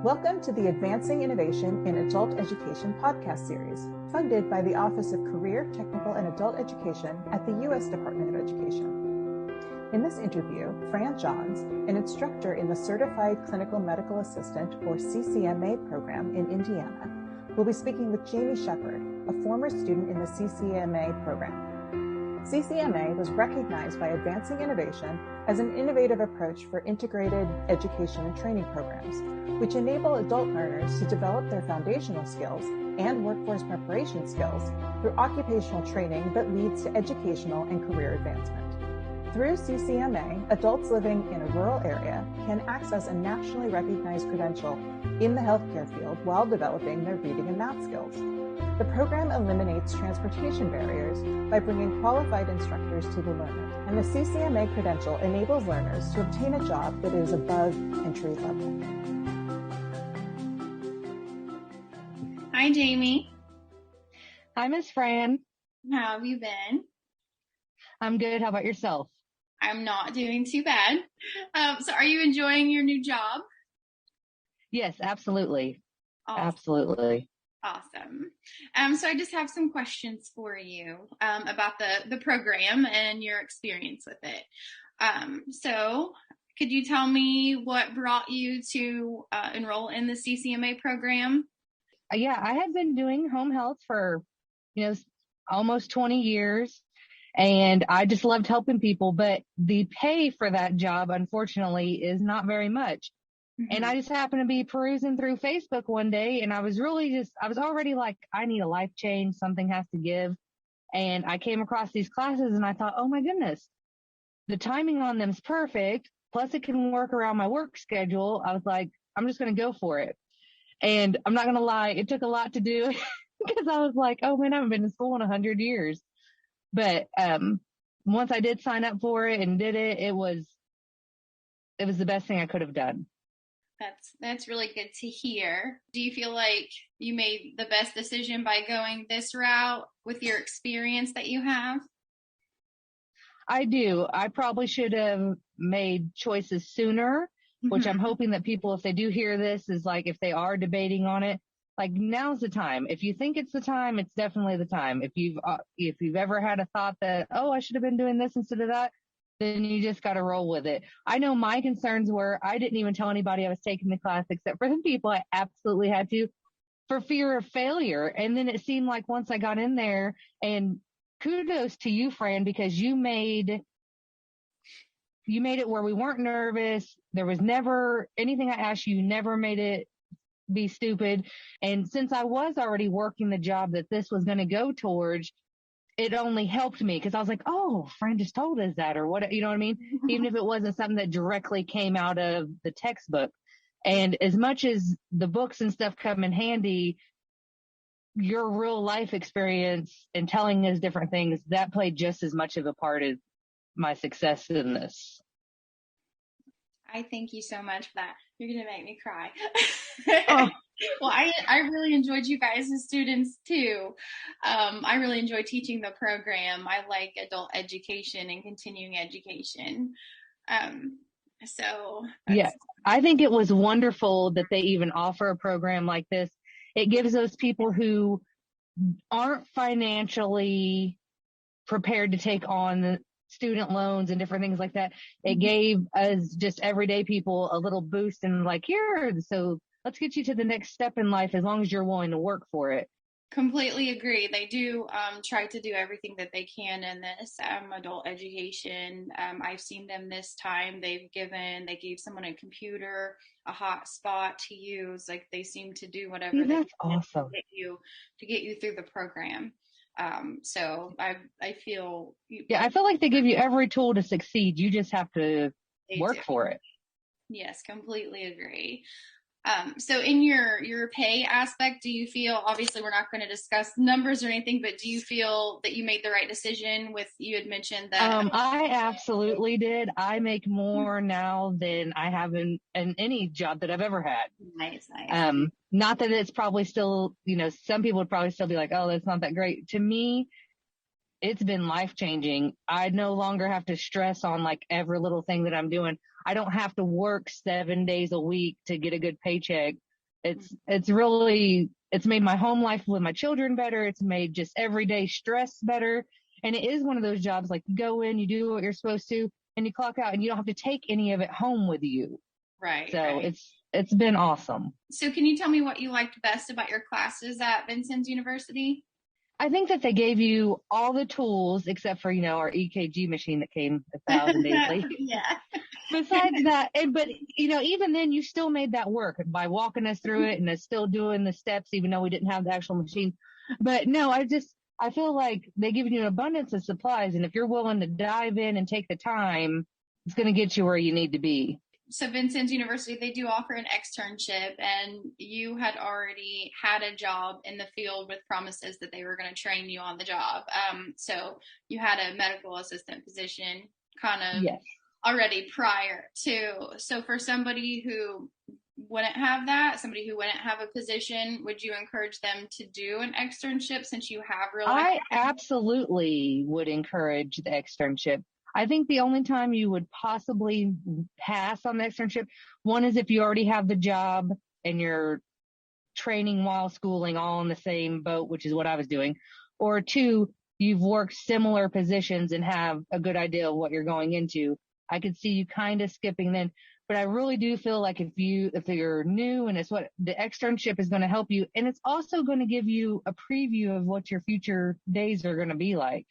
Welcome to the Advancing Innovation in Adult Education podcast series, funded by the Office of Career, Technical, and Adult Education at the U.S. Department of Education. In this interview, Fran Johns, an instructor in the Certified Clinical Medical Assistant, or CCMA program in Indiana, will be speaking with Jamie Shepard, a former student in the CCMA program. CCMA was recognized by Advancing Innovation as an innovative approach for integrated education and training programs, which enable adult learners to develop their foundational skills and workforce preparation skills through occupational training that leads to educational and career advancement. Through CCMA, adults living in a rural area can access a nationally recognized credential in the healthcare field while developing their reading and math skills. The program eliminates transportation barriers by bringing qualified instructors to the learner, and the CCMA credential enables learners to obtain a job that is above entry level. Hi, Jamie. Hi, Miss Fran. How have you been? I'm good. How about yourself? I'm not doing too bad. So are you enjoying your new job? Yes, absolutely. Awesome. Absolutely. Awesome. So I just have some questions for you about the program and your experience with it. So could you tell me what brought you to enroll in the CCMA program? Yeah, I had been doing home health for, almost 20 years, and I just loved helping people, but the pay for that job, unfortunately, is not very much. Mm-hmm. And I just happened to be perusing through Facebook one day, and I was already like, I need a life change. Something has to give. And I came across these classes and I thought, oh my goodness, the timing on them is perfect. Plus it can work around my work schedule. I was like, I'm just going to go for it. And I'm not going to lie, it took a lot to do because I was like, oh man, I haven't been in school in 100 years. But once I did sign up for it and did it, it was the best thing I could have done. That's really good to hear. Do you feel like you made the best decision by going this route with your experience that you have? I do. I probably should have made choices sooner, which I'm hoping that people, if they do hear this, is like, if they are debating on it, like, now's the time. If you think it's the time, it's definitely the time. If you've ever had a thought that, oh, I should have been doing this instead of that, then you just got to roll with it. I know my concerns were I didn't even tell anybody I was taking the class except for the people I absolutely had to, for fear of failure. And then it seemed like once I got in there, and kudos to you, Fran, because you made it where we weren't nervous. There was never anything I asked you, never made it be stupid. And since I was already working the job that this was going to go towards, it only helped me because I was like, oh, Fran just told us that, or what, you know what I mean? Even if it wasn't something that directly came out of the textbook. And as much as the books and stuff come in handy, your real life experience and telling us different things, that played just as much of a part as my success in this. I thank you so much for that. You're going to make me cry. Oh. Well, I really enjoyed you guys as students too. I really enjoy teaching the program. I like adult education and continuing education. Yeah, I think it was wonderful that they even offer a program like this. It gives those people who aren't financially prepared to take on student loans and different things like that. It gave us just everyday people a little boost and like, here, so let's get you to the next step in life as long as you're willing to work for it. Completely agree. They do try to do everything that they can in this adult education. I've seen them this time. They gave someone a computer, a hotspot to use. Like, they seem to do whatever they That's can awesome. to get you through the program. So I feel. Yeah, I feel like they give you every tool to succeed. You just have to work for it. Yes, completely agree. So in your pay aspect, do you feel, obviously we're not going to discuss numbers or anything, but do you feel that you made the right decision you had mentioned that? I absolutely did. I make more now than I have in any job that I've ever had. Nice. Not that it's probably still, some people would probably still be like, oh, that's not that great. To me, it's been life-changing. I no longer have to stress on like every little thing that I'm doing. I don't have to work 7 days a week to get a good paycheck. It's made my home life with my children better. It's made just everyday stress better. And it is one of those jobs like you go in, you do what you're supposed to, and you clock out, and you don't have to take any of it home with you. Right. So right. It's been awesome. So can you tell me what you liked best about your classes at Vincennes University? I think that they gave you all the tools except for, our EKG machine that came 1,000 days late. Yeah. Besides that, but even then you still made that work by walking us through it and still doing the steps, even though we didn't have the actual machine. But no, I feel like they give you an abundance of supplies. And if you're willing to dive in and take the time, it's going to get you where you need to be. So Vincennes University, they do offer an externship, and you had already had a job in the field with promises that they were going to train you on the job. So you had a medical assistant position kind of already prior to. So for somebody who wouldn't have that, somebody who wouldn't have a position, would you encourage them to do an externship since you have real I absolutely would encourage the externship. I think the only time you would possibly pass on the externship, one is if you already have the job and you're training while schooling all in the same boat, which is what I was doing, or two, you've worked similar positions and have a good idea of what you're going into. I could see you kind of skipping then, but I really do feel like if you're new, and it's what the externship is going to help you, and it's also going to give you a preview of what your future days are going to be like.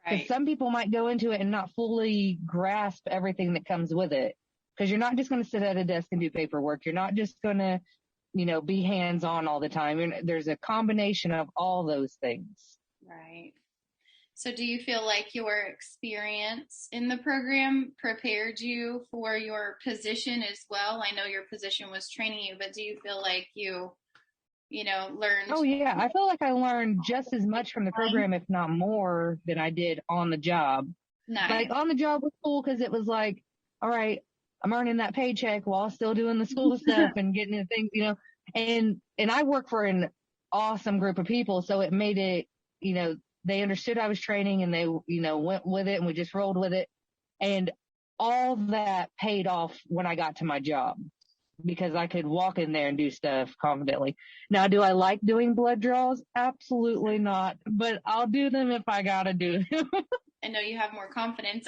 Because some people might go into it and not fully grasp everything that comes with it. Because you're not just going to sit at a desk and do paperwork. You're not just going to, be hands-on all the time. There's a combination of all those things. Right. So do you feel like your experience in the program prepared you for your position as well? I know your position was training you, but do you feel like you learned? Oh, yeah. I feel like I learned just as much from the program, if not more, than I did on the job. Nice. Like on the job was cool because it was like, all right, I'm earning that paycheck while still doing the school stuff and getting the things, and I work for an awesome group of people. So it made it, they understood I was training and they, went with it and we just rolled with it. And all that paid off when I got to my job, because I could walk in there and do stuff confidently. Now, do I like doing blood draws? Absolutely not. But I'll do them if I gotta do them. I know you have more confidence,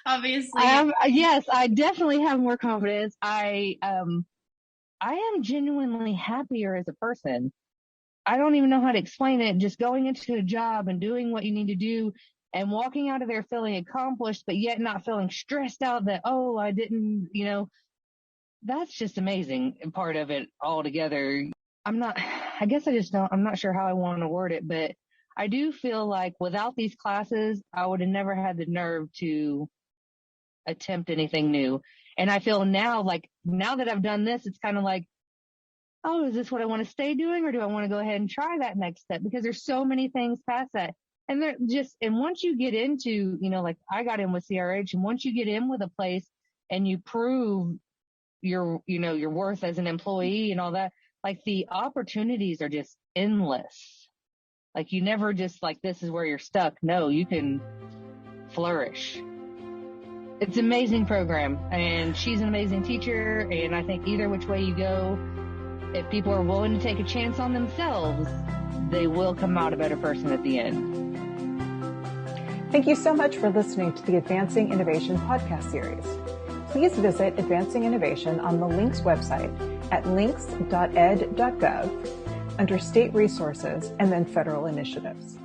obviously. Yes, I definitely have more confidence. I am genuinely happier as a person. I don't even know how to explain it. Just going into a job and doing what you need to do and walking out of there feeling accomplished, but yet not feeling stressed out that, I didn't, that's just amazing part of it altogether. I'm not sure how I want to word it, but I do feel like without these classes, I would have never had the nerve to attempt anything new. And I feel now that I've done this, it's kind of like, is this what I want to stay doing, or do I want to go ahead and try that next step? Because there's so many things past that. And once you get into, like I got in with CRH, and once you get in with a place and you prove your worth as an employee and all that, like the opportunities are just endless. Like you never just like, this is where you're stuck. No, you can flourish. It's an amazing program, and she's an amazing teacher. And I think either which way you go, if people are willing to take a chance on themselves, they will come out a better person at the end. Thank you so much for listening to the Advancing Innovation podcast series. Please visit Advancing Innovation on the LINCS website at lincs.ed.gov under State Resources and then Federal Initiatives.